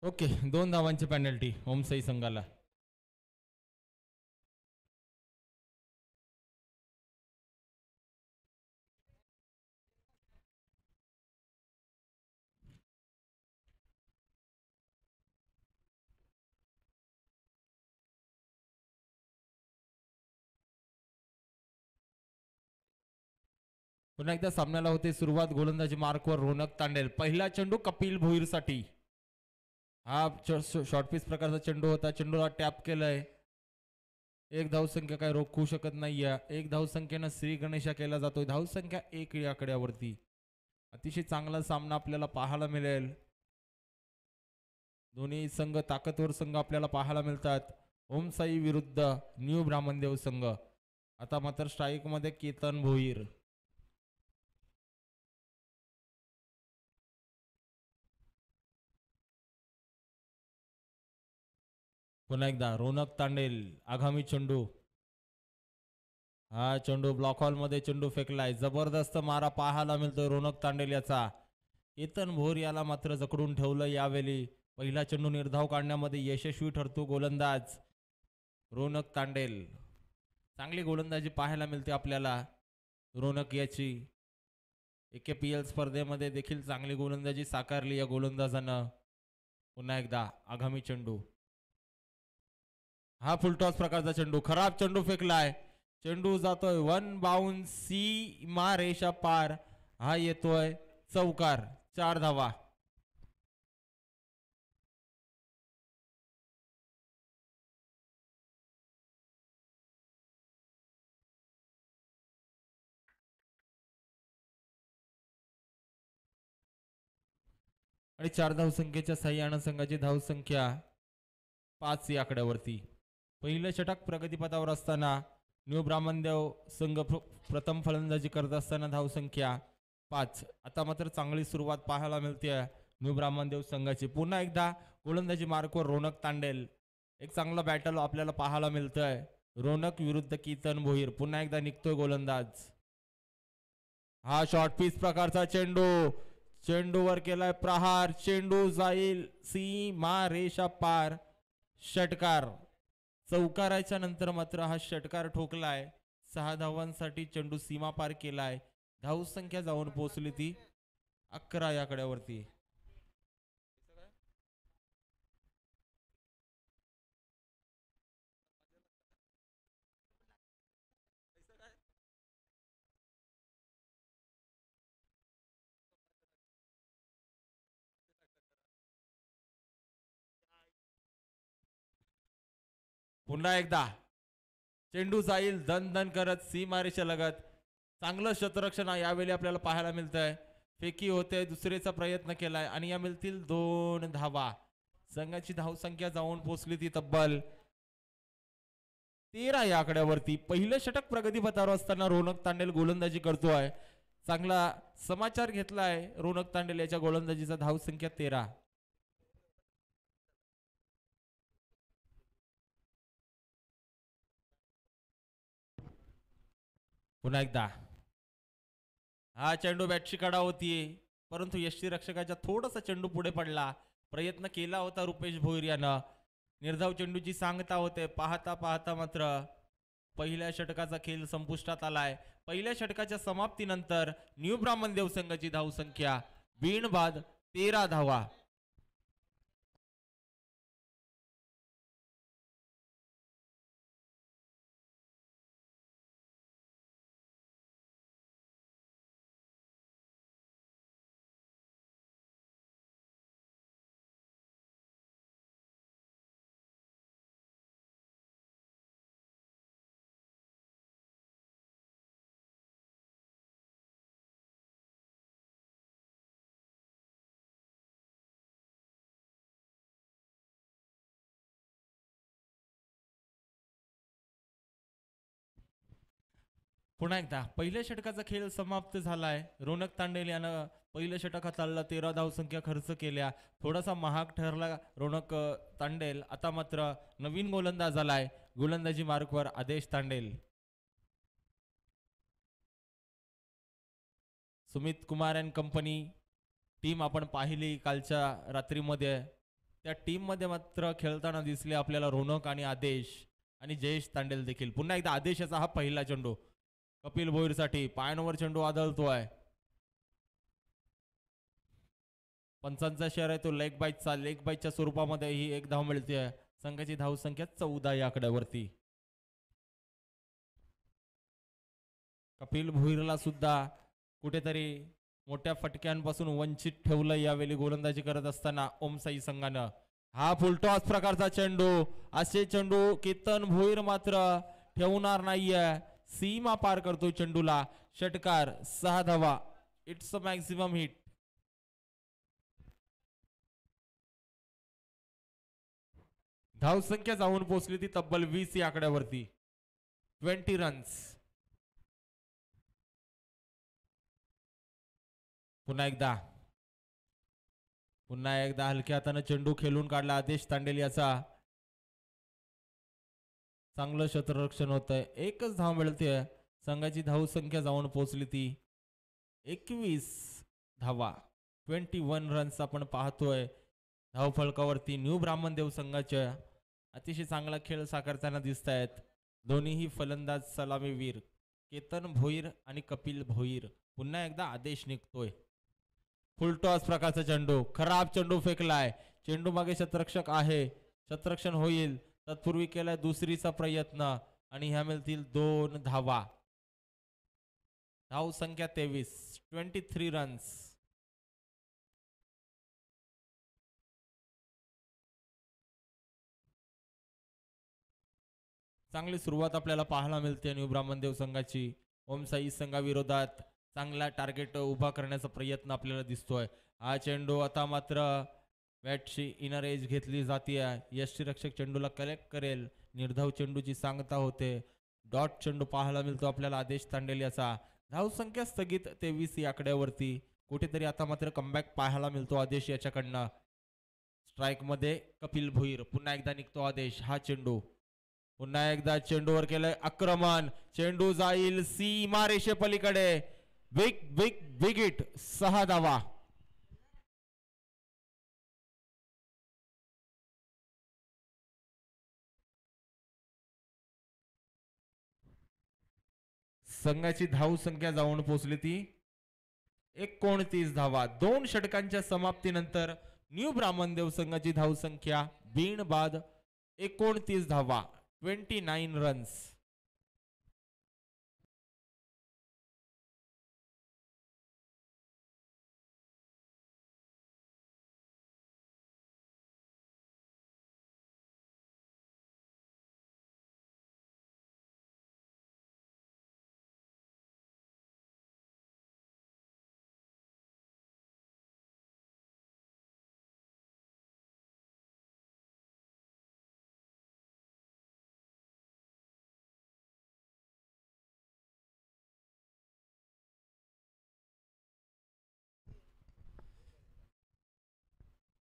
Okay, 2 धावांची penalty Om Sai संघाला. पुन्हा एकदा सामन्याला होते सुरुवात. गोलंदाजी मार्कवर रोनक तांडेल. पहिला चेंडू कपिल भोईरसाठी. हा शॉर्टपिच प्रकारचा चेंडू होता. चेंडूला टॅप केलाय. एक धावसंख्या काय रोखू शकत नाहीये. एक धावसंख्येनं श्री गणेशा केला जातोय. धावसंख्या 1 या आकड्यावरती. अतिशय चांगला सामना आपल्याला पाहायला मिळेल. दोन्ही संघ ताकदवर संघ आपल्याला पाहायला मिळतात. ओमसाई विरुद्ध न्यू ब्राह्मणदेव संघ. आता मात्र स्ट्राईक मध्ये केतन भोईर. पुन्हा एकदा रोनक तांडेल. आगामी चेंडू. हा चेंडू ब्लॉक हॉल मध्ये चेंडू फेकलाय. जबरदस्त मारा पाहायला मिळतोय रोनक तांडेल याचा. केतन भोर याला मात्र जकडून ठेवलं यावेळी. पहिला चेंडू निर्धाव काढण्यामध्ये यशस्वी ठरतो गोलंदाज रोनक तांडेल. चांगली गोलंदाजी पाहायला मिळते आपल्याला रोनक याची. AKPL स्पर्धेमध्ये देखील चांगली गोलंदाजी साकारली या गोलंदाजानं. पुन्हा एकदा आगामी चेंडू. हा फुलटॉस प्रकारचा चेंडू. खराब चेंडू फेकलाय. चेंडू जातोय वन बाउंड सीमा रेषा पार. हा येतोय चौकार. 4 धावा. आणि 4 धावसंख्येच्या साह्यानं संघाची धावसंख्या 5 या आकड्यावरती. पहिलं षटक प्रगतीपथावर असताना न्यू ब्राह्मणदेव संघ प्रथम फलंदाजी करत असताना धावसंख्या 5. आता मात्र चांगली सुरुवात पाहायला मिळते न्यू ब्राह्मणदेव संघाची. पुन्हा एकदा गोलंदाजी मार्कवर रोनक तांडेल. एक चांगला बॅटल आपल्याला पाहायला मिळतंय. रोनक विरुद्ध केतन भोईर. पुन्हा एकदा निघतोय गोलंदाज. हा शॉर्ट पीच प्रकारचा चेंडू. चेंडूवर केलाय प्रहार. चेंडू जाईल सीमा रेषा पार. षटकार. चौकाराच्या नंतर मात्र हा षटकार ठोकलाय. 6 धावांसाठी चेंडू सीमा पार केलाय. धावसंख्या जाऊन पोहोचली ती 11 या आकड्यावरती. पुन्हा एकदा चेंडू जाईल दन दन करत सीमारेषा लगत. चांगलं शतरक्षण यावेळी आपल्याला पाहायला मिळतंय. फेकी होते. दुसरेचा प्रयत्न केलाय आणि या मिळतील 2 धावा. संघाची धावसंख्या जाऊन पोहोचली ती तब्बल 13 या आकड्यावरती. पहिलं षटक प्रगतीपथावर असताना रोनक तांडेल गोलंदाजी करतोय. चांगला समाचार घेतलाय रोनक तांडेल याच्या गोलंदाजीचा. धावसंख्या 13. पुन्हा एकदा हा चेंडू बॅटची कडा होतीये परंतु यष्टीरक्षकाच्या थोडासा चेंडू पुढे पडला. प्रयत्न केला होता रुपेश भोईर यानं. निर्धाव चेंडूची सांगता होते. पाहता पाहता मात्र पहिल्या षटकाचा खेळ संपुष्टात आलाय. पहिल्या षटकाच्या समाप्तीनंतर न्यू ब्राह्मणदेव संघाची धावसंख्या बिनबाद 13 धावा. पुन्हा एकदा पहिल्या षटकाचा खेळ समाप्त झालाय. रोनक तांडेल यानं पहिलं षटक हाताळलं. 13 धावसंख्या खर्च केल्या. थोडासा महाग ठरला रोनक तांडेल. आता मात्र नवीन गोलंदाज आलाय. गोलंदाजी मार्कवर आदेश Tandel. Sumit Kumar and company team आपण पाहिली कालच्या रात्रीमध्ये. त्या टीम मध्ये मात्र खेळताना दिसले आपल्याला रोनक आणि आदेश आणि जयेश तांडेल देखील. पुन्हा एकदा आदेशाचा हा पहिला चेंडू कपिल भोईरसाठी पायांवर चेंडू आदळतोय. पंचांचा शेअर आहे तो लेग बाईटच्या स्वरूपामध्ये ही एक धाव मिळते. संघाची धाव संख्या 14 या आकड्यावरती. कपिल भोईरला सुद्धा कुठेतरी मोठ्या फटक्यांपासून वंचित ठेवलं यावेळी गोलंदाजी करत असताना ओमसाई संघानं. हा फुलटॉस प्रकारचा चेंडू, असे चेंडू केतन भोईर मात्र ठेवणार नाहीये. सीमा पार करतो चेंडूला. षटकार 6 धावा. It's a maximum hit. धावसंख्या जाऊन पोहोचली ती तब्बल 20 या आकड्यावरती. 20 रन्स. पुन्हा एकदा हलक्या हाताने चेंडू खेळून काढला आदेश तांडेल याचा. चांगलं क्षेत्ररक्षण होतंय. एकच धाव मिळते. संघाची धाव संख्या जाऊन पोहोचली ती 21 धावा. 21 रन्स आपण पाहतोय धाव फलकावरती. न्यू ब्राह्मणदेव संघाच्या अतिशय चांगला खेळ साकारताना दिसत आहेत दोन्हीही फलंदाज सलामीवीर केतन भोईर आणि कपिल भोईर. पुन्हा एकदा आदेश निघतोय. फुलटॉस प्रकारचा चेंडू, खराब चेंडू फेकलाय. चेंडू मागे शतरक्षक आहे. शतरक्षण होईल तत्पूर्वी केलाय दुसरीचा प्रयत्न आणि ह्या मिळतील 2 धावा. धाव संख्या 23 रन्स. चांगली सुरुवात आपल्याला पाहायला मिळते न्यू ब्राह्मणदेव संघाची. ओमसाई संघाविरोधात चांगला टार्गेट उभा करण्याचा प्रयत्न आपल्याला दिसतोय. हा चेंडू आता मात्र बॅटची इनर एज घेतली जाते. यष्टीरक्षक चेंडूला कलेक्ट करेल. निर्धाव चेंडूची सांगता होते. डॉट चेंडू पाहायला मिळतो आपल्याला आदेश तांडेल याचा. धावसंख्या स्थगित 23 या आकड्यावरती. कुठेतरी आता मात्र कमबॅक पाहायला मिळतो आदेश याच्याकडनं. स्ट्राईक मध्ये कपिल भोईर. पुन्हा एकदा निघतो आदेश. हा चेंडू पुन्हा एकदा चेंडूवर केलंय आक्रमण. चेंडू जाईल सीमा रेषे पलीकडे. Big big big hit. 6 धावा. संघाची धाव संख्या जाऊन पोहोचली ती 29 धावा. 2 षटकांच्या समाप्तीनंतर न्यू ब्राह्मणदेव संघाची धाव संख्या बीण बाद 29 धावा. 29 रन्स.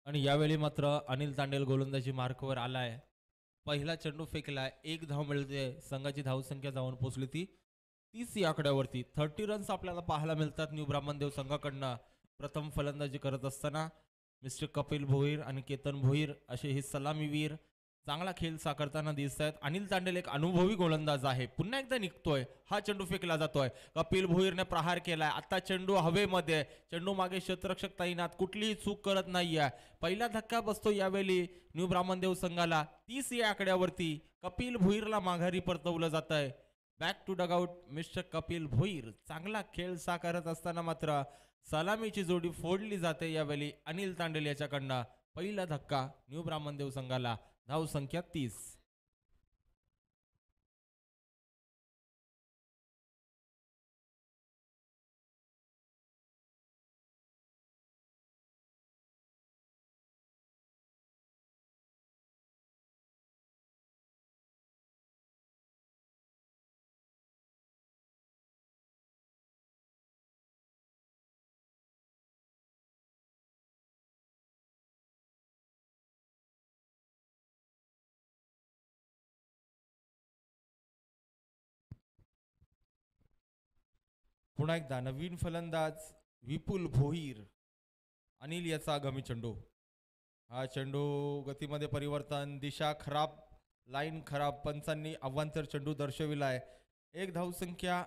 आणि यावेळी मात्र अनिल तांडेल गोलंदाजी मार्कवर आलाय. पहिला चेंडू फेकलाय. 1 धाव मिळते. संघाची धाव संख्या जाऊन पोहोचली ती 30 या आकड्यावरती. 30 रन्स आपल्याला पाहायला मिळतात न्यू ब्राह्मणदेव संघाकडनं. प्रथम फलंदाजी करत असताना मिस्टर कपिल भोईर आणि केतन भोईर असे हे सलामीवीर चांगला खेळ साकारताना दिसत आहेत. अनिल तांडेल एक अनुभवी गोलंदाज आहे. पुन्हा एकदा निघतोय. हा चेंडू फेकला जातोय. कपिल भोईरने प्रहार केलाय. आता चेंडू हवेमध्ये. चेंडू मागे क्षेत्ररक्षक तैनात. कुठलीही चूक करत नाहीये. पहिला धक्का बसतो यावेळी न्यू ब्राह्मणदेव संघाला 30 या आकड्यावरती. कपिल भोईरला माघारी परतवलं जात आहे. Back to dugout mister Kapil Bhoir. चांगला खेळ साकारत असताना मात्र सलामीची जोडी फोडली जाते यावेळी अनिल तांडेल याच्याकडनं. पहिला धक्का न्यू ब्राह्मणदेव संघाला. धाव संख्या 30. पुन्हा एकदा नवीन फलंदाज विपुल भोईर. अनिल याचा आगामी चेंडू. हा चेंडू गतीमध्ये परिवर्तन, दिशा खराब, लाईन खराब, पंचांनी अवांतर चेंडू दर्शविलाय. एक धावसंख्या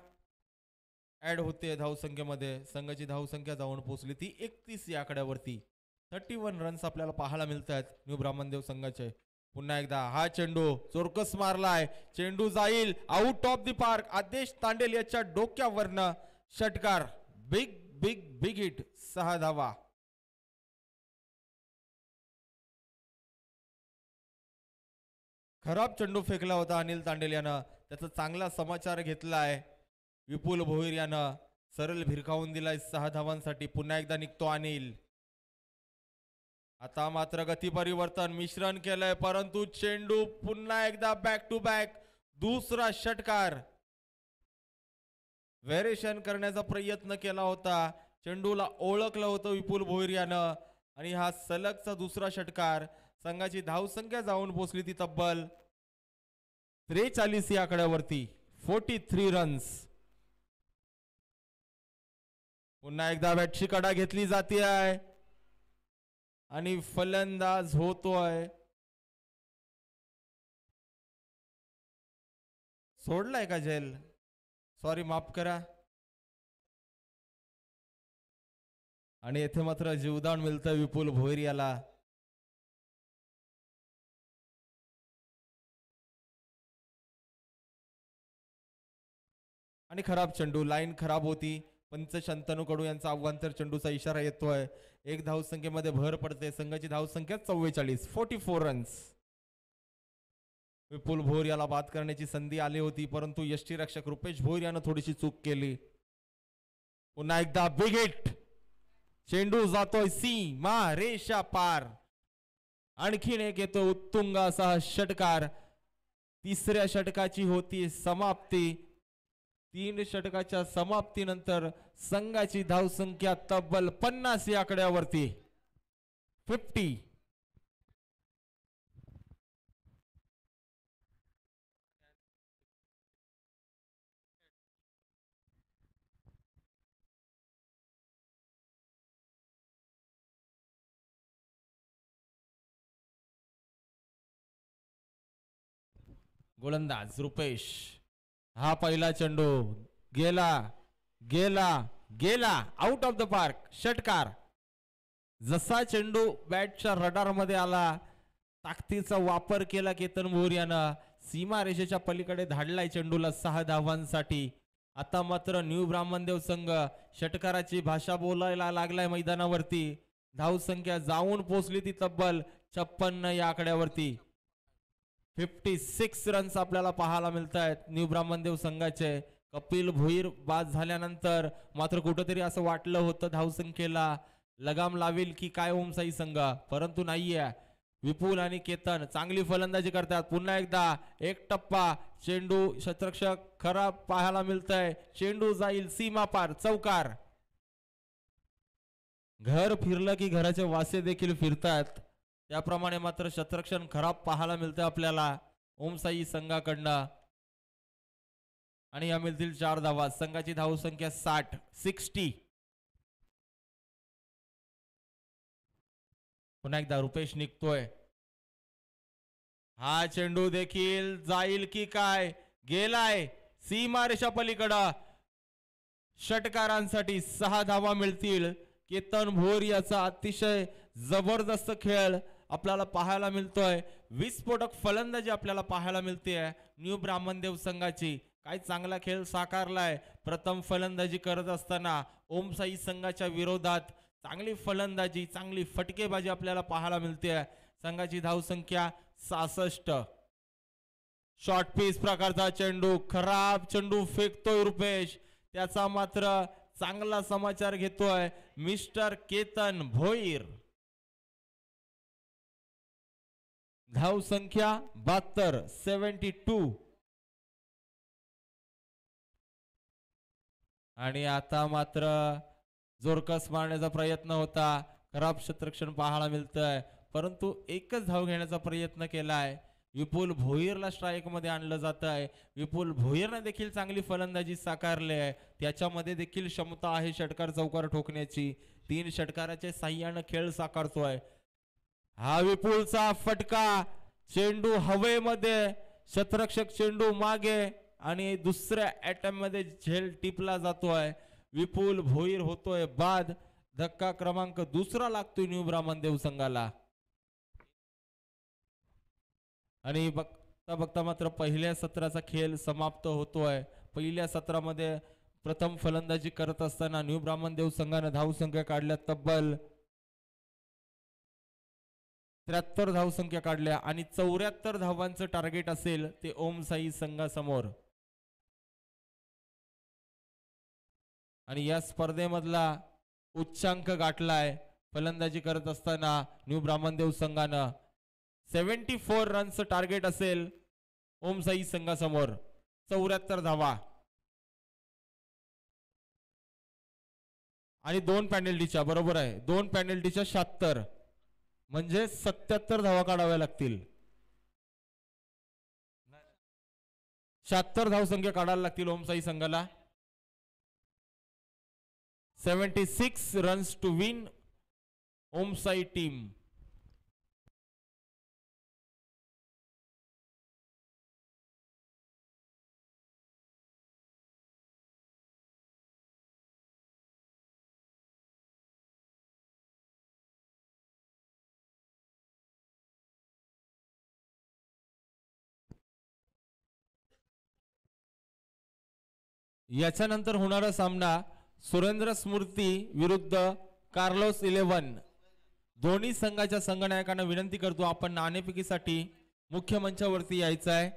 ऍड होते धावसंख्येमध्ये. संघाची धावसंख्या जाऊन पोहोचली ती 31 या आकड्यावरती. 31 रन्स आपल्याला पाहायला मिळत आहेत न्यू ब्राह्मणदेव संघाचे. पुन्हा एकदा हा चेंडू चोरकस मारलाय, चेंडू जाईल आउट ऑफ द पार्क. आदेश तांडेल याच्या डोक्यावरनं षटकार. बिग बिग बिग हिट, 6 धावा. खराब चेंडू फेकला होता अनिल तांडेल यानं, त्याचा चांगला समाचार घेतलाय. विपुल भोईर यानं सरळ भिरकावून दिलाय 6 धावांसाठी. पुन्हा एकदा निघतो अनिल. आता मात्र गती परिवर्तन मिश्रण केलंय, परंतु चेंडू पुन्हा एकदा बॅक टू बॅक. दुसरा षटकार. व्हेरिएशन करण्याचा प्रयत्न केला होता, चेंडूला ओळखलं होतं विपुल भोईर यानं आणि हा सलगचा दुसरा षटकार. संघाची धावसंख्या जाऊन पोहोचली ती तब्बल 43 या आकड्यावरती. 43 रन्स. पुन्हा एकदा बॅटची कडा घेतली जाते आहे आणि फलंदाज होतोय. सोडलाय का झेल? सॉरी, माफ करा. आणि येथे मात्र जीवदान मिळतं विपुल भोईर याला. आणि खराब चेंडू, लाईन खराब होती. पंच शंतनू कडू यांचा अवांतर चेंडूचा इशारा येतोय. एक धावसंख्येमध्ये भर पडते. संघाची धावसंख्या 44. 44 रन्स. विपुल भोईर याला बाद करण्याची संधी आली होती, परंतु यष्टीरक्षक रुपेश भोईर यानं थोडीशी चूक केली. पुन्हा एकदा बिग हिट. चेंडू जातोय सीमा रेषा पार. आणखीन एक येतो उत्तुंग असा षटकार. तिसऱ्या षटकाची होती समाप्ती. 3 षटकाच्या समाप्तीनंतर संघाची धावसंख्या तब्बल 50 या आकड्यावरती. 50. गोलंदाज रुपेश. हा पहिला चेंडू गेला गेला गेला आउट ऑफ द पार्क. षटकार. जसा चेंडू बॅटच्या रडार मध्ये आला, ताकदीचा वापर केला केतन भोईर यानं. सीमा रेषेच्या पलीकडे धाडलाय चेंडूला 6 धावांसाठी. आता मात्र न्यू ब्राह्मणदेव संघ षटकाराची भाषा बोलायला लागलाय मैदानावरती. धावसंख्या जाऊन पोहोचली ती तब्बल 56 या आकड्यावरती. 56 रन्स आपल्याला पाहायला मिळत आहेत न्यू ब्राह्मणदेव संघाचे. कपिल भोईर बाद झाल्यानंतर मात्र कुठंतरी असं वाटलं होतं धावसंख्येला लगाम लावेल की काय ओमसाई संघ, परंतु नाहीये. विपुल आणि केतन चांगली फलंदाजी करतात. पुन्हा एकदा एक टप्पा. चेंडू क्षेत्ररक्षक खराब पाहायला मिळतंय. चेंडू जाईल सीमा पार. चौकार. घर फिरलं की घराचे वासे देखील फिरतात, त्याप्रमाणे मात्र क्षेत्ररक्षण खराब पाहायला मिळतं आपल्याला ओमसाई संघाकडनं. आणि या मिळतील 4 धावा. संघाची धावसंख्या 60. पुन्हा एकदा रुपेश निघतोय. हा चेंडू देखील जाईल की काय? गेलाय सीमारेषा पलीकडं. षटकारांसाठी 6 धावा मिळतील. केतन भोईर याचा अतिशय जबरदस्त खेळ आपल्याला पाहायला मिळतोय. विस्फोटक फलंदाजी आपल्याला पाहायला मिळते न्यू ब्राह्मणदेव संघाची. काय चांगला खेळ साकारलाय. प्रथम फलंदाजी करत असताना ओमसाई संघाच्या विरोधात चांगली फलंदाजी, चांगली फटकेबाजी आपल्याला पाहायला मिळते. संघाची धावसंख्या 66. शॉर्ट पीस प्रकारचा चेंडू, खराब चेंडू फेकतोय रुपेश. त्याचा मात्र चांगला समाचार घेतोय मिस्टर केतन भोईर. धावसंख्या 72. 72. आणि आता मात्र जोरकस मारण्याचा प्रयत्न होता. खराब क्षेत्ररक्षण पाहायला मिळतंय, परंतु एकच धाव घेण्याचा प्रयत्न केलाय. विपुल भोईरला स्ट्राईक मध्ये आणलं जात आहे. विपुल भोईरने देखील चांगली फलंदाजी साकारली आहे. त्याच्यामध्ये देखील क्षमता आहे षटकार चौकार ठोकण्याची. 3 षटकाराच्या साह्याने खेळ साकारतोय. हा विपुलचा फटका, चेंडू हवेमध्ये, शतरक्षक चेंडू मागे आणि दुसऱ्या अटेम्प्ट मध्ये झेल टिपला जातोय. विपुल भोईर होतोय बाद. धक्का क्रमांक दुसरा लागतोय न्यू ब्राह्मणदेव संघाला. आणि बघता बघता मात्र पहिल्या सत्राचा खेळ समाप्त होतोय. पहिल्या सत्रामध्ये प्रथम फलंदाजी करत असताना न्यू ब्राह्मणदेव संघाने धावसंख्या काढल्या तब्बल 73 धावसंख्या काढल्या आणि 74 धावांचं टार्गेट असेल ते ओम साई संघासमोर. आणि या स्पर्धेमधला उच्चांक गाठलाय फलंदाजी करत असताना न्यू ब्राह्मणदेव संघानं. 74 रनचं टार्गेट असेल ओम साई संघासमोर. 74 धावा आणि 2 पेनल्टीच्या, बरोबर आहे, 2 पेनल्टीच्या 76 म्हणजे 77 धावा काढाव्या लागतील. 76 धावसंख्या काढायला लागतील ओम साई संघाला. 76 runs to win Om Sai team. याच्यानंतर होणारा सामना सुरेंद्र स्मृती विरुद्ध कार्लोस 11. दोन्ही संघाच्या संघनायकांना विनंती करतो आपण नाणेफेकीसाठी मुख्य मंचावरती यायचं आहे.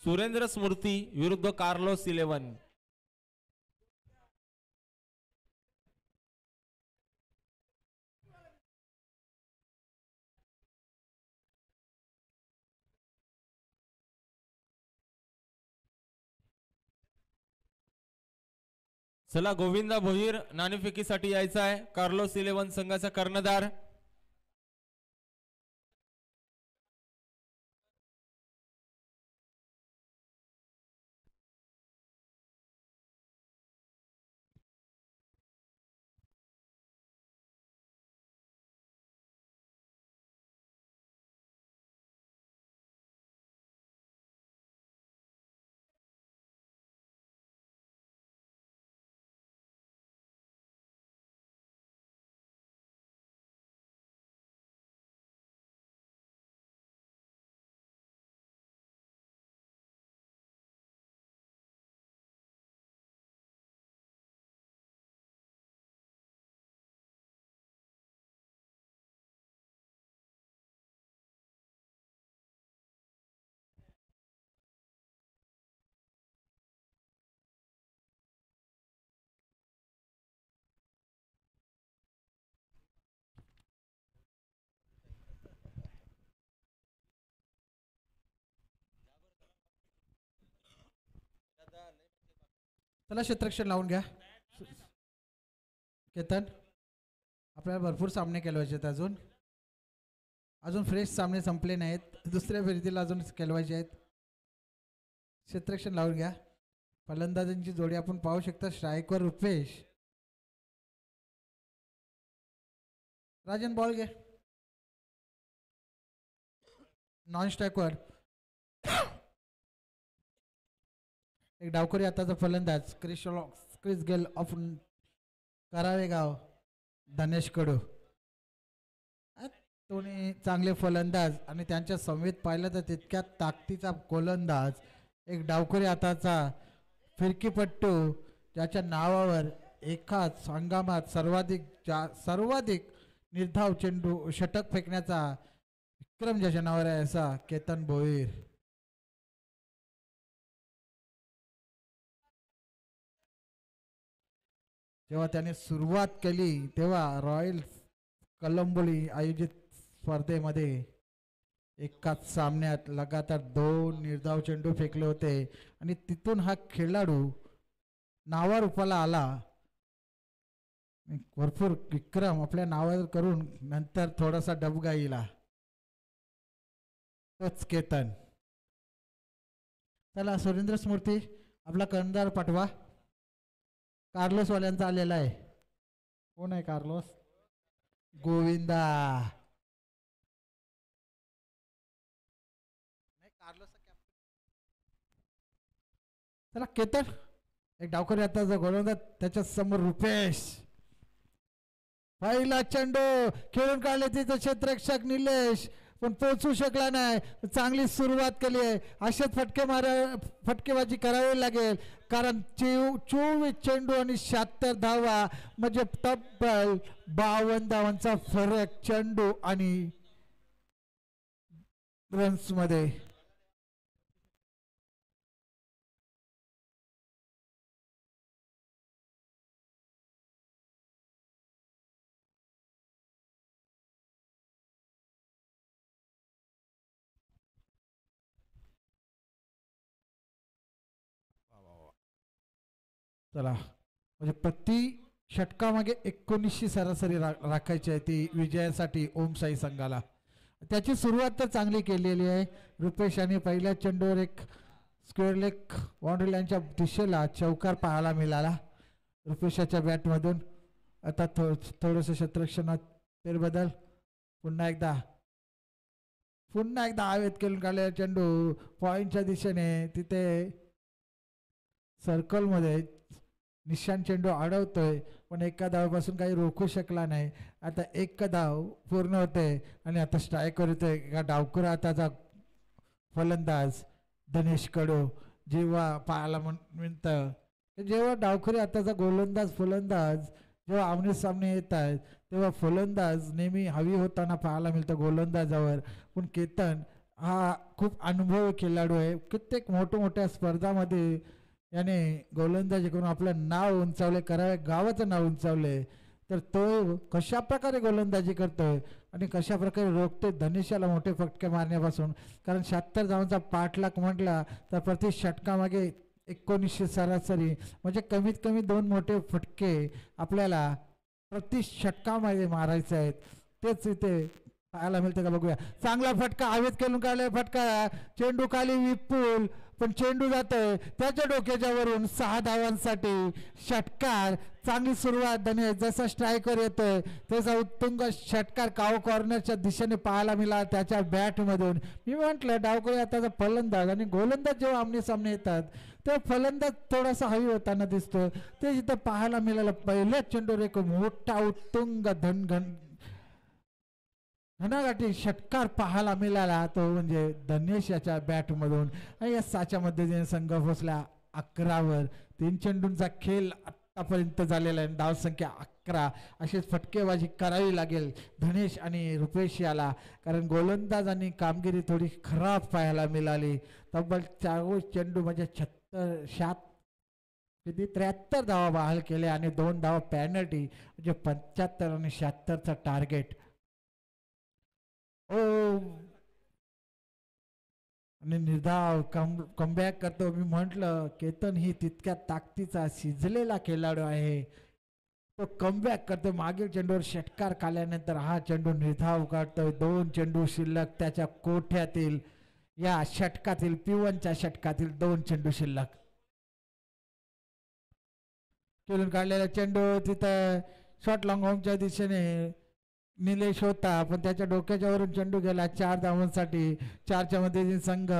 सुरेंद्र स्मृती विरुद्ध कार्लोस 11. चला गोविंदा भोईर नाणेफेकीसाठी यायचा आहे. कार्लोस 11 संघाचा कर्णधार. चला क्षेत्ररक्षण लावून घ्या. केतन, आपल्याला भरपूर सामने केलवायचे आहेत. अजून फ्रेश सामने संपले नाहीत. दुसऱ्या फेरीतील अजून केलवायचे आहेत. क्षेत्ररक्षण लावून घ्या. फलंदाजांची जोडी आपण पाहू शकता. स्ट्राईकवर रुपेश. राजन बॉल घे. नॉन स्ट्राईकवर एक डावखोरी आताचा फलंदाज क्रिस गेल ऑफ करावेगाव धनेश कडू. दोन्ही चांगले फलंदाज आणि त्यांच्या संवेद पाहिलं तर तितक्या ताकदीचा गोलंदाज. एक डावखोरी आताचा फिरकीपट्टू ज्याच्या नावावर एकाच हंगामात सर्वाधिक निर्धाव चेंडू षटक फेकण्याचा विक्रम ज्याच्या नावावर आहे असा केतन भोईर. जेव्हा त्याने सुरुवात केली तेव्हा रॉयल कलंबोली आयोजित स्पर्धेमध्ये एकाच सामन्यात लगातार 2 निर्धाव चेंडू फेकले होते आणि तिथून हा खेळाडू नावारूपाला आला. भरपूर विक्रम आपल्या नावावर करून नंतर थोडासा डबगा येईल तोच केतन. चला सुरेंद्र स्मृती आपला कर्णधार पाठवा. कार्लोस वाल्यांचा आलेला आहे. कोण आहे कार्लोस? गोविंदा. चला केतन एक डावखरी आता जो गोलंदाज त्याच्या समोर रुपेश. पहिला चेंडू खेळून काढले तिथं क्षेत्ररक्षक निलेश पण पोहोचू शकला नाही. चांगली सुरुवात केली आहे. असेच फटकेबाजी करावी लागेल कारण 24 चेंडू आणि 76 धावा म्हणजे तब्बल 52 धावांचा फरक चेंडू आणि रन्स मध्ये. चला म्हणजे प्रति षटकामागे 19 सरासरी राखायची आहे ती विजयासाठी ओम साई संघाला. त्याची सुरुवात तर चांगली केलेली आहे. रुपेश यांनी पहिल्या चेंडूवर एक स्क्वेअर लेग बाउंड्री लाईनच्या दिशेला चौकार पाहायला मिळाला रुपेशाच्या बॅटमधून. आता थोडंसं क्षेत्ररक्षणात फेरबदल. पुन्हा एकदा हवेत केलं काढलेला चेंडू पॉइंटच्या दिशेने तिथे सर्कलमध्ये निशांत चेंडू अडवतोय पण एका धावापासून काही रोखू शकला नाही. आता एक धाव पूर्ण होते आणि आता स्ट्रायकर येतोय का डावकुरा आताचा फलंदाज धनेश कडू. जेव्हा पाहायला मिळतं जेव्हा डावखुरी आताचा गोलंदाज फलंदाज जेव्हा आमने सामने येत आहेत तेव्हा फलंदाज नेहमी हवी होताना पाहायला मिळतं गोलंदाजावर. पण केतन हा खूप अनुभवी खेळाडू आहे. कित्येक मोठ्या स्पर्धामध्ये याने गोलंदाजी करून आपलं नाव उंचावले करावे गावाचं नाव उंचावले. तर तो कशा प्रकारे गोलंदाजी करतोय आणि कशा प्रकारे रोखते धनेशाला मोठे फटके मारण्यापासून. कारण 76 धावांचा पाठलाग म्हटला तर प्रति षटकामागे 19 सरासरी म्हणजे कमीत कमी 2 मोठे फटके आपल्याला प्रति षटकामध्ये मारायचे आहेत. तेच इथे पाहायला मिळते का बघूया. चांगला फटका हवेत खेळून काढला फटका चेंडू खाली विपुल पण चेंडू जातोय त्याच्या डोक्याच्या वरून 6 धावांसाठी षटकार. चांगली सुरुवात धनेश जसा स्ट्रायकर येतोय तसा उत्तुंग षटकार काव कॉर्नरच्या दिशेने पाहायला मिळाला त्याच्या बॅटमधून. मी म्हटलं डावखुरी आताचा फलंदाज आणि गोलंदाज जेव्हा आमने सामने येतात तेव्हा फलंदाज थोडासा हवी होताना दिसतो. ते जिथं पाहायला मिळालं पहिल्याच चेंडूवर एक मोठा उत्तुंग घनाघाटी षटकार पाहायला मिळाला तो म्हणजे धनेश याच्या बॅटमधून. आणि या साच्या मध्येने संघ पोचला 11वर. 3 चेंडूंचा खेळ आतापर्यंत झालेला आहे. धाव संख्या 11. अशीच फटकेबाजी करावी लागेल धनेश आणि रुपेश याला कारण गोलंदाजांनी कामगिरी थोडी खराब पाहायला मिळाली. तब्बल 4 चेंडू म्हणजे 73 धावा बहाल केले आणि 2 धावा पॅनल्टी म्हणजे 75 आणि 76चा टार्गेट. आणि निर्धाव कमबॅक करतो. मी म्हटलं केतन ही तितक्या ताकदीचा शिजलेला खेळाडू आहे. तो कमबॅक करतो. मागील चेंडूवर षटकार काढल्यानंतर हा चेंडू निर्धाव काढतोय. 2 चेंडू शिल्लक त्याच्या कोठ्यातील या षटकातील P1च्या षटकातील 2 चेंडू शिल्लक. खेळून काढलेला चेंडू तिथं शॉर्ट लॉंग होमच्या दिशेने निलेश होता पण त्याच्या डोक्याच्या वरून चेंडू गेला 4 धावांसाठी. 4च्या मध्ये संघ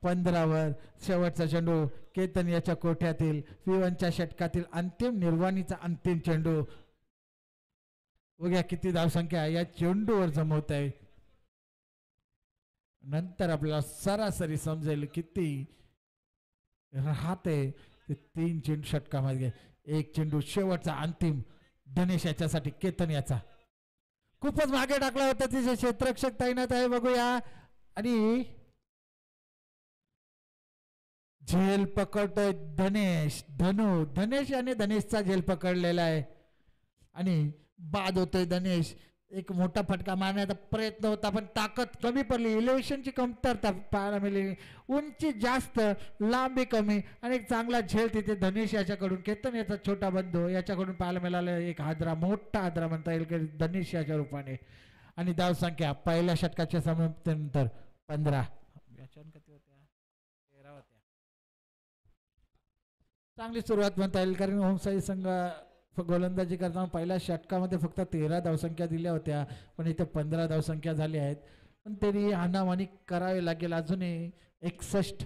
15वर. शेवटचा चेंडू केतन याच्या कोठ्यातील P1च्या षटकातील अंतिम निर्वाणीचा अंतिम चेंडू. बघूया किती धावसंख्या या चेंडूवर जमवत आहे. नंतर आपल्याला सरासरी समजेल किती राहते. 3 चेंडू षटकामध्ये 1 चेंडू शेवटचा अंतिम धनेश याच्यासाठी केतन याचा. खूपच मागे टाकला होता तिचे क्षेत्ररक्षक तैनात आहे. बघूया आणि झेल पकडतोय धनेश याने धनेशचा झेल पकडलेला आहे आणि बाद होतोय धनेश. एक मोठा फटका मारण्याचा प्रयत्न होता पण ताकद कमी पडली. इलेव्हेशनची कमतरता पाहायला मिळाली. उंची जास्त लांबी कमी आणि एक चांगला झेल तिथे धनेश याच्याकडून. केतन याचा छोटा बंधू याच्याकडून पाहायला मिळालं एक हादरा मोठा हादरा म्हणता येईल धनेश याच्या रूपाने. आणि धाव संख्या पहिल्या षटकाच्या समाप्तीनंतर 15. चांगली सुरुवात म्हणता येईल कारण ओमसाई संघ गोलंदाजी करताना पहिल्या षटकामध्ये फक्त 13 धावसंख्या दिल्या होत्या पण इथे 15 धावसंख्या झाल्या आहेत. पण तरी हानामानी करावे लागेल. अजूनही 61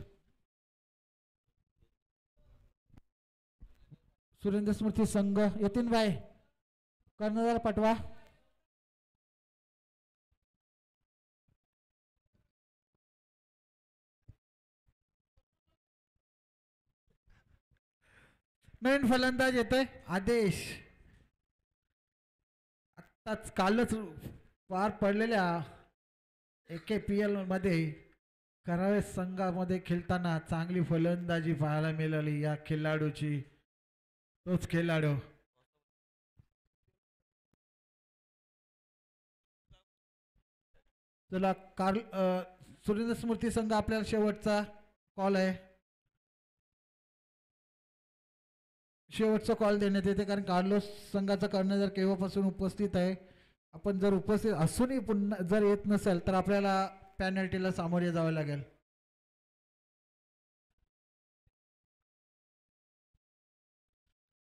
सुरेंद्र स्मृती संघ यतीन बाय कर्णधार पाठवा. नवीन फलंदाज येतोय आदेश. आत्ताच कालच पार पडलेल्या AKPL मध्ये करावे संघामध्ये खेळताना चांगली फलंदाजी पाहायला मिळाली या खेळाडूची. तोच खेळाडू चला सुरेंद्र स्मृती संघ आपल्याला शेवटचा कॉल आहे. शेवटचा कॉल देण्यात येते कारण कार्लोस संघाचा कर्णधार केव्हापासून उपस्थित आहे. आपण जर उपस्थित असूनही पुन्हा जर येत नसेल तर आपल्याला पेनल्टीला सामोरे जावे लागेल.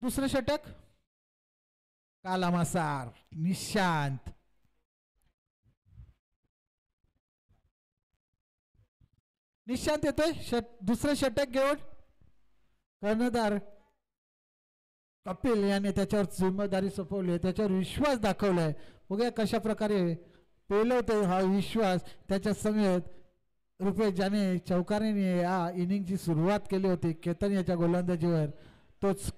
दुसरं षटक कालामासार निशांत. निशांत येतोय दुसरं षटक घेऊन. कर्णधार कपिल याने त्याच्यावर जिम्मेदारी सोपवली, त्याच्यावर विश्वास दाखवलाय. बघूया कशा प्रकारे पेलवतोय हा विश्वास त्याच्या समेत. रुपेश ज्याने चौकारीने या इनिंगची सुरुवात केली होती केतन याच्या गोलंदाजीवर, तोच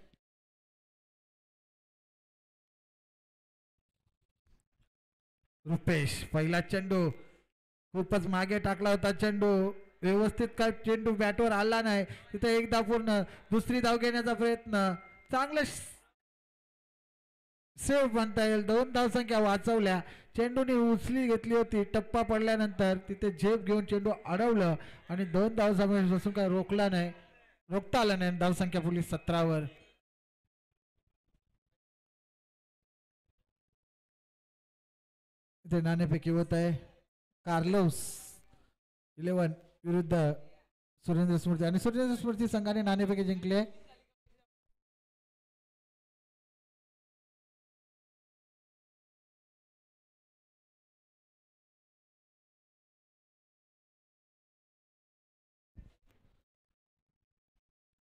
रुपेश. पहिला चेंडू खूपच मागे टाकला होता. चेंडू व्यवस्थित काय चेंडू बॅटवर आला नाही तिथे एकदा पूर्ण. दुसरी धाव घेण्याचा प्रयत्न चांगलं सेव्ह म्हणता येईल. 2 धावसंख्या वाचवल्या. चेंडूने उचली घेतली होती, टप्पा पडल्यानंतर तिथे झेप घेऊन चेंडू अडवलं आणि 2 धावसंख्या काय रोखता आला नाही. धावसंख्या पोलीस 17 वर. इथे नाणेफेकी होत आहे. कार्लोस 11 विरुद्ध सुरेंद्र स्मृती आणि सुरेंद्र स्मृती संघाने नाणेफेकी जिंकले.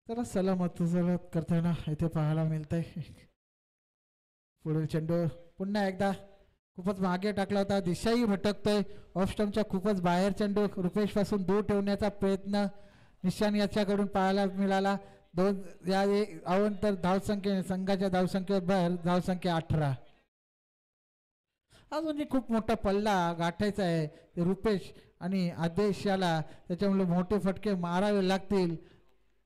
चला सलामत करताना इथे पाहायला मिळतंय. पुढील चेंडू पुन्हा एकदा खूपच मागे टाकला होता, दिशाही भटकतोय. ऑफ स्टंपच्या खूपच बाहेर चेंडू रुपेश पासून दूर ठेवण्याचा प्रयत्न निशान याच्याकडून पाहायला मिळाला. 2 या अवंतर धावसंख्ये संघाच्या धावसंख्येवर धावसंख्या 18. अजूनही खूप मोठा पल्ला गाठायचा आहे रुपेश आणि आदेश याला. त्याच्यामुळे मोठे फटके मारावे लागतील,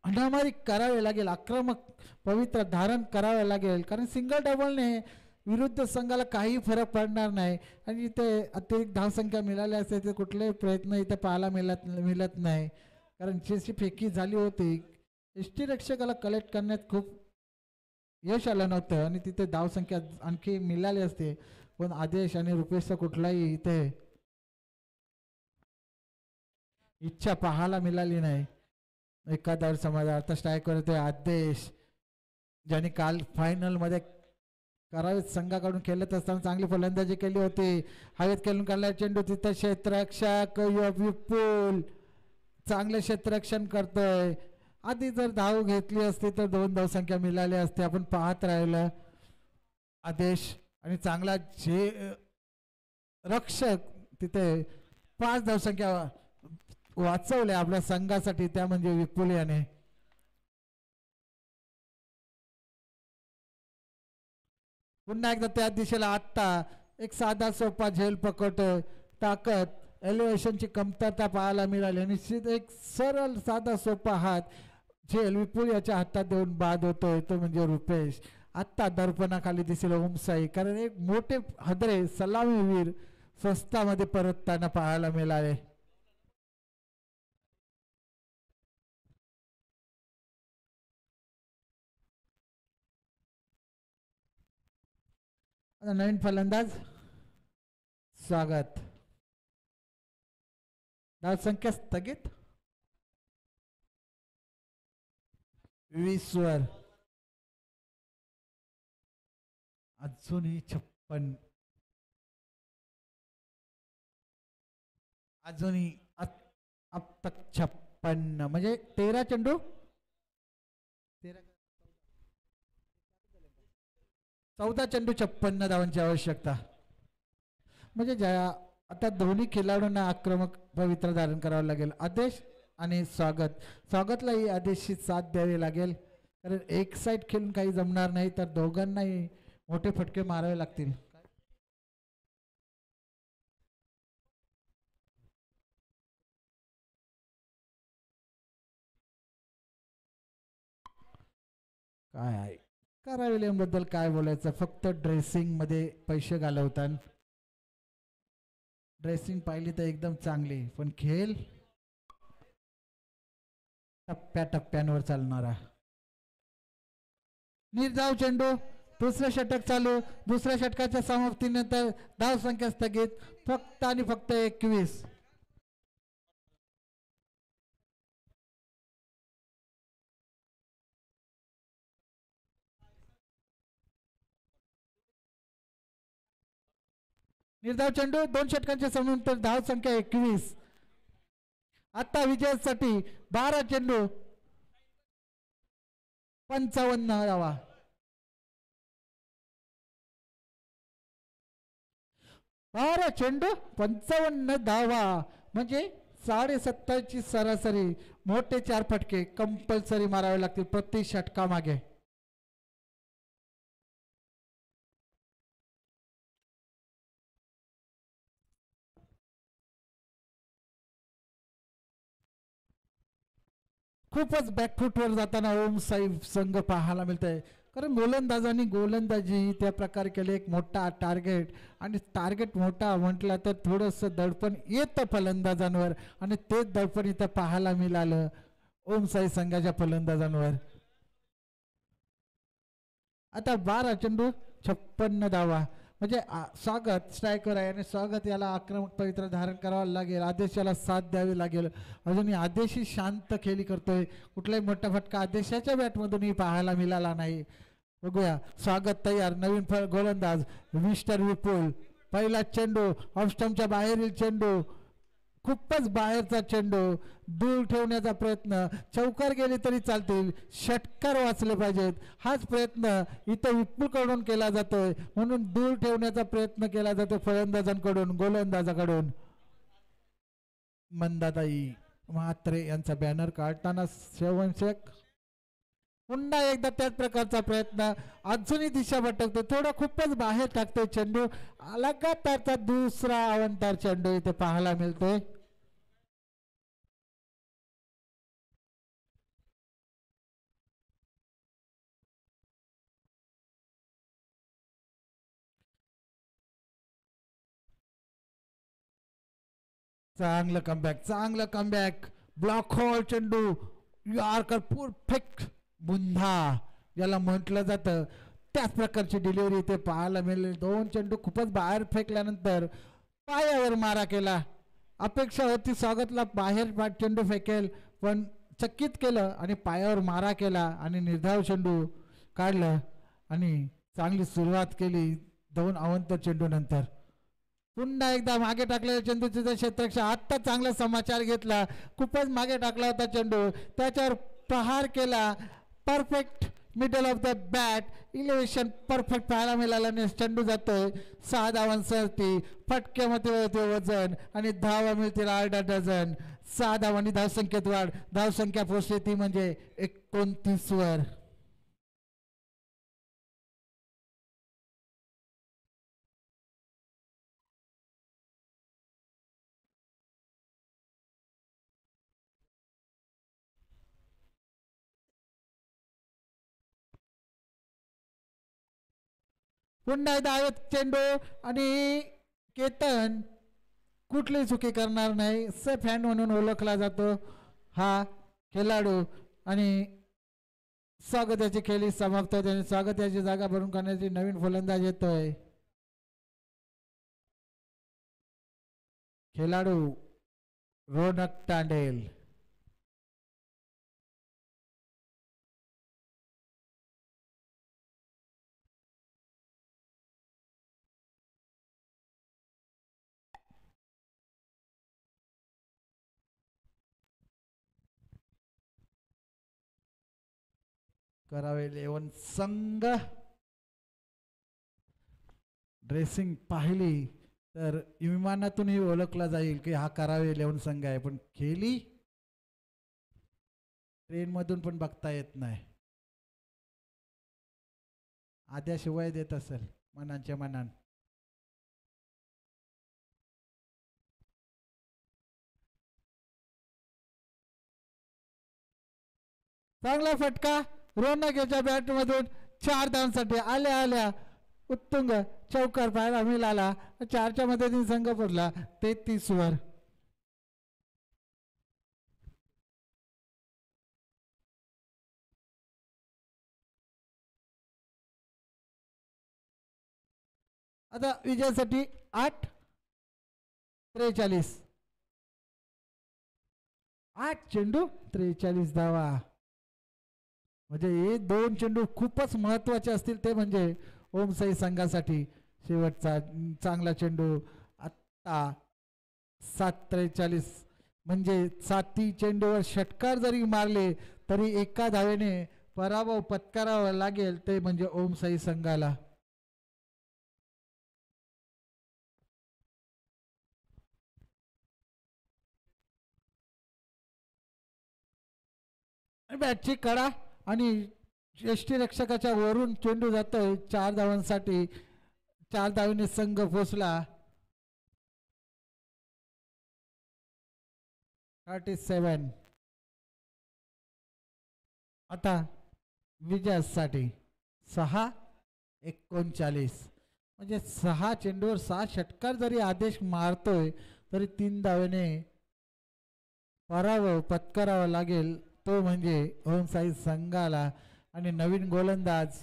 अनामारी करावे लागेल, आक्रमक पवित्र धारण करावे लागेल. कारण सिंगल डबलने विरुद्ध संघाला काही फरक पडणार नाही आणि इथे अतिरिक्त धावसंख्या मिळाल्या असते ते कुठलेही प्रयत्न इथे पाहायला मिळत नाही. कारण जशी फेकी झाली होती यष्टीरक्षकाला कलेक्ट करण्यात खूप यश आलं नव्हतं आणि तिथे धावसंख्या आणखी मिळाली असते, पण आदेश आणि रुपेशचा कुठलाही इथे इच्छा पाहायला मिळाली नाही. एखादा समाज आता स्ट्राईक करतोय आदेश, ज्याने काल फायनल मध्ये करावे संघाकडून खेळत असताना चांगली फलंदाजी केली होती. हवेत खेळून काढला चेंडू, तिथं क्षेत्ररक्षक विपुल चांगले क्षेत्ररक्षण करतोय. आधी जर धाव घेतली असती तर 2 धावसंख्या मिळाल्या असते. आपण पाहत राहिलं आदेश आणि चांगला रक्षक तिथे 5 धावसंख्या वाचवल्या आपल्या संघासाठी, त्या म्हणजे विपुल याने. पुन्हा एकदा त्या दिशेला आत्ता एक साधा सोपा झेल पकडतोय. ताकद एलिव्हेशनची कमतरता पाहायला मिळाली. निश्चित एक सरळ साधा सोपा हात झेल विपुल याच्या हातात देऊन बाद होतोय, तो म्हणजे रुपेश. आत्ता दर्पणाखाली दिसेल ओमसाई, कारण एक मोठे हदरे सलामीवीर स्वस्तामध्ये परतताना पाहायला मिळाले. नवीन फलंदाज स्वागत. धावसंख्या स्थगित 20 वर. अजूनही 56, अजूनही अब तक 56 म्हणजे 13 चेंडू 13 14 चेंडू 56 धावांची आवश्यकता. म्हणजे ज्या आता दोन्ही खेळाडूंना आक्रमक पवित्र धारण करावं लागेल. आदेश आणि स्वागतलाही आदेशची साथ द्यावी लागेल, कारण एक साईड खेळून काही जमणार नाही, तर दोघांनाही मोठे फटके मारावे लागतील. काय आहे कराविलेबद्दल काय बोलायचं, फक्त ड्रेसिंग मध्ये पैसे घालवतात. ड्रेसिंग पाहिली तर एकदम चांगली, पण खेळ टप्प्याटप्प्यांवर चालणारा. निर्धाव चेंडू, दुसरं षटक चालू. दुसऱ्या षटकाच्या समाप्तीनंतर धाव संख्या स्थगित, फक्त आणि फक्त 21. निर्धाव चेंडू, 2 षटकांच्या समाप्तीनंतर धाव संख्या 21. आता विजयासाठी 12 चेंडू 55 धावा. 12 चेंडू 55 धावा म्हणजे 7.5 सरासरी. मोठे 4 फटके कंपल्सरी मारावे लागतील प्रति षटका मागे. खूपच बॅकफुटवर जाताना ओम साई संघ पाहायला मिळतंय, कारण गोलंदाजांनी गोलंदाजी त्या प्रकारे केले. एक मोठा टार्गेट, आणि टार्गेट मोठा म्हटलं तर थोडंसं दडपण येतं फलंदाजांवर, आणि तेच दडपण इथं पाहायला मिळालं ओम साई संघाच्या फलंदाजांवर. आता 12 चेंडू 56 धावा म्हणजे स्वागत स्ट्रायकर आहे, आणि स्वागत याला आक्रमक पवित्र धारण करावं लागेल. आदेशाला साथ द्यावी लागेल. अजूनही आदेशी शांत खेळी करतोय, कुठलाही मोठा फटका आदेशाच्या बॅटमधूनही पाहायला मिळाला नाही. बघूया, स्वागत तयार. नवीन गोलंदाज मिस्टर विपुल. पहिला चेंडू ऑफस्टंपच्या बाहेरील चेंडू, खूपच बाहेरचा चेंडू, दूर ठेवण्याचा प्रयत्न. चौकार गेले तरी चालतील, षटकार वाचले पाहिजेत, हाच प्रयत्न इथं विपुलकडून केला जातोय. म्हणून दूर ठेवण्याचा प्रयत्न केला जातो फलंदाजांकडून, गोलंदाजाकडून. मंदाताई म्हात्रे यांचा बॅनर काढताना शेवंशक पुन्हा एकदा त्याच प्रकारचा प्रयत्न. अजूनही दिशा भटकतो, थोडा खूपच बाहेर टाकतोय चेंडू. लगातारचा दुसरा अवंतार चेंडू इथे पाहायला मिळतोय. चांगलं कमबॅक. ब्लॉक होल चेंडू, यॉर्कर परफेक्ट बुंधा ज्याला म्हटलं जातं, त्याच प्रकारची डिलिव्हरी इथे पाहायला मिळेल. 2 चेंडू खूपच बाहेर फेकल्यानंतर पायावर मारा केला. अपेक्षा होती स्वागतला बाहेर चेंडू फेकेल, पण चकित केलं आणि पायावर मारा केला आणि निर्धाव चेंडू काढलं आणि चांगली सुरुवात केली 2 अवंत चेंडू नंतर. पुन्हा एकदा मागे टाकलेल्या चेंडूचा क्षेत्ररक्षक आत्ता चांगला समाचार घेतला. खूपच मागे टाकला होता चेंडू, त्याच्यावर प्रहार केला. Perfect middle of the bat, elevation perfect पाहायला मिळाला. चेंडू जातोय 6 धावांसाठी. फटक्यामध्ये वजन आणि धावा मिळतील 8 डझन. 6 धावांनी धावसंख्येत वाढ. धावसंख्या पोहोचली ती म्हणजे 29 वर. पुन्हा एकदा चेंडू, आणि केतन कुठली चुकी करणार नाही, सेफ हँड म्हणून ओळखला जातो हा खेळाडू. आणि स्वागत याची खेळी समाप्त होते. स्वागत याची जागा भरून करण्याची नवीन फलंदाज येतोय. खेळाडू रोनक तांडेल. करावे 11 संघ ड्रेसिंग पाहिली तर विमानातूनही ओळखला जाईल की हा करावे 11 संघ आहे, पण खेळली ट्रेनमधून पण बघता येत नाही. आद्या शिवाय देत असेल मनांच्या मनान. चांगला फटका रोनक याच्या बॅट मधून 4 धावांसाठी आल्या आल्या उत्तुंग चौकार पाहायला मिळाला. 4च्या मदतीने संघ पडला 33 वर. आता विजयासाठी 8-43. 8 चेंडू 43 धावा. म्हणजे हे 2 चेंडू खूपच महत्वाचे असतील ते म्हणजे ओमसाई संघासाठी. शेवटचा चांगला चेंडू आत्ता 7-43 म्हणजे 7 चेंडूवर षटकार जरी मारले तरी एका धावेने पराभव पत्करावा लागेल ते म्हणजे ओमसाई संघाला. बॅटची कडा आणि यष्टीरक्षकाच्या वरून चेंडू जातोय 4 धावांसाठी. 4 धावेने संघ पोचला. 37. आता विजयासाठी 6-39 म्हणजे 6 चेंडूवर 6 षटकार जरी आदेश मारतोय तरी 3 धावेने पराभव पत्करावा लागेल तो म्हणजे ओमसाई संघाला. आणि नवीन गोलंदाज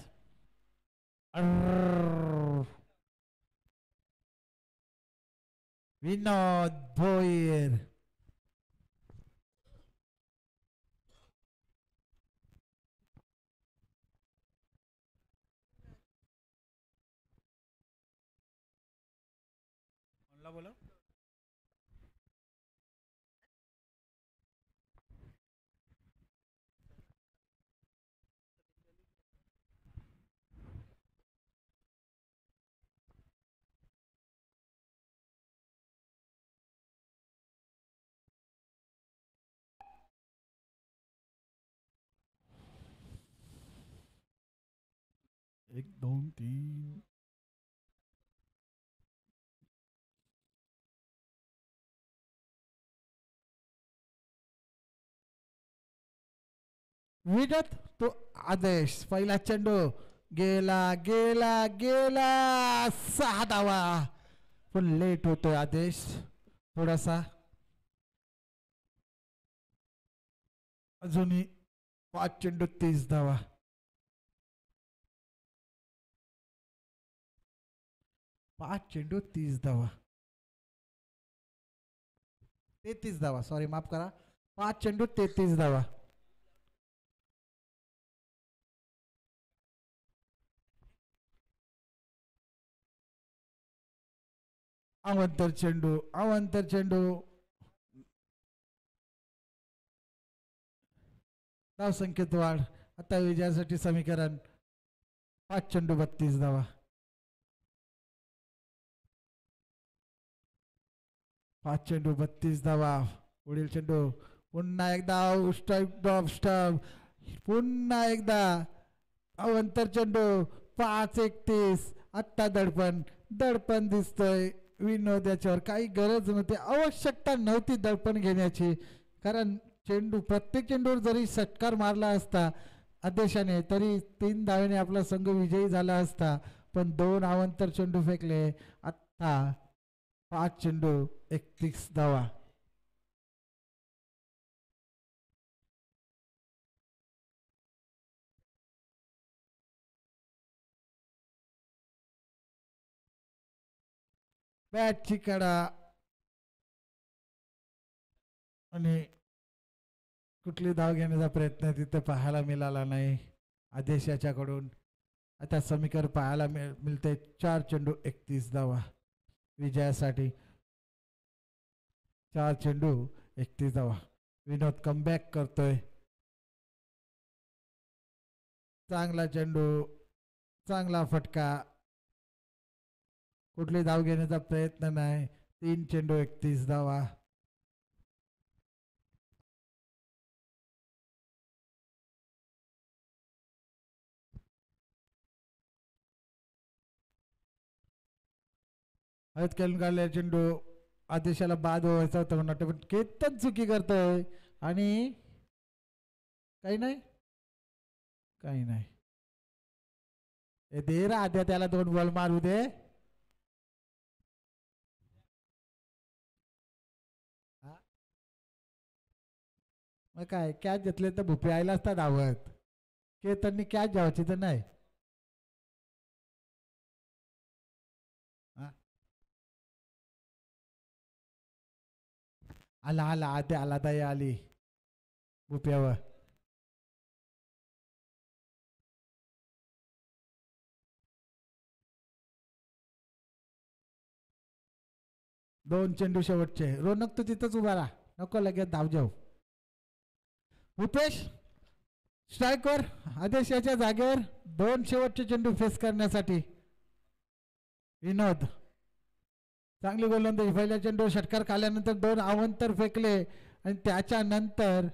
विनोद भोईर. बोला. एक 2 3 विजत तो आदेश. पहिला चेंडू गेला गेला गेला 6 धावा. पण लेट होतोय आदेश थोडासा. अजूनही 5 चेंडू 30 धावा. 5 चेंडू 30 धावा. 33 धावा, सॉरी माफ करा. 5 चेंडू 33 धावा. अवंतर चेंडू अवंतर चेंडू. धाव संख्येत वाढ. आता विजयासाठी समीकरण 5 चेंडू 32 धावा. 5 चेंडू 32 धावा. पुढील चेंडू पुन्हा एकदा स्टंप. पुन्हा एकदा अवंतर चेंडू 5-31. आत्ता दडपण दिसतोय विनोद. याच्यावर काही गरज नव्हती, आवश्यकता नव्हती दडपण घेण्याची. कारण चेंडू प्रत्येक चेंडूवर जरी षटकार मारला असता आदेशाने तरी 3 धावेने आपला संघ विजयी झाला असता. पण 2 अवंतर चेंडू फेकले. आत्ता 5 चेंडू 31 धावा. बॅटची कडा आणि कुठली धाव घेण्याचा प्रयत्न तिथे पाहायला मिळाला नाही आदेश याच्याकडून. आता समीकरण पाहायला मिळते 4 चेंडू 31 धावा विजयासाठी. 4 चेंडू 31 धावा. विनोद कमबॅक करतोय. चांगला चेंडू, चांगला फटका. कुठली धाव घेण्याचा प्रयत्न नाही. 3 चेंडू 31 धावा. हळद खेळून काढले चेंडू. आदेशाला बाद व्हायचा होता म्हणून पण केतन चुकी करतोय आणि काही नाही काही नाही. दे रा आद्या त्याला 2 बॉल मारू दे. मग काय कॅच घेतले तर भुपे आयला असता धावत. केतननी कॅच घ्यायची तर नाही. आला आला आद्या आला दया आली भुप्यावर. दोन चेंडू शेवटचे. रोनक तू तिथंच उभा राहा नको लगेच धाव जाऊ. भूपेश स्ट्रायकर आदेश याच्या जागेवर 2 शेवटचे चेंडू फेस करण्यासाठी. विनोद चांगली गोलंदाजी. पहिल्या चेंडू षटकार खाल्यानंतर 2 अवंतर फेकले आणि त्याच्यानंतर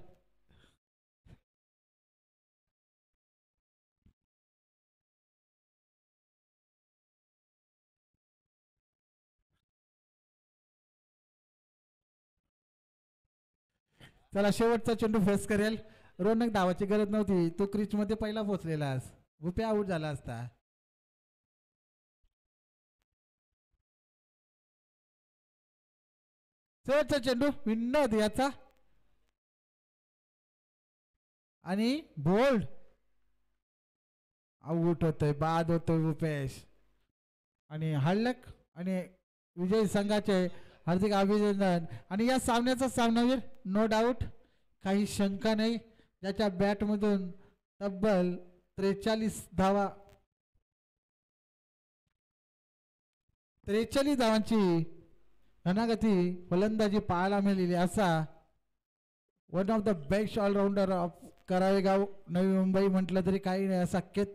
चला शेवटचा चेंडू फेस करेल. रोनक धावाची गरज नव्हती. तो क्रीच मध्ये पहिला पोहोचलेलास. भुपे आऊट झाला असता. शेवटचा चेंडू विनोद याचा आणि बोल्ड आऊट होतोय. बाद होतोय भूपेश. आणि हळक आणि विजयी संघाचे हार्दिक अभिनंदन. आणि या सामन्याचा सामनावीर नो डाऊट काही शंका नाही. ज्याच्या बॅटमधून तब्बल 43 धावा 43 धावांची धनागती फलंदाजी पाहायला मिळालेली असा one of the best allrounder of Karavegaon Navi Mumbai म्हटलं तरी काही नाही असा केतन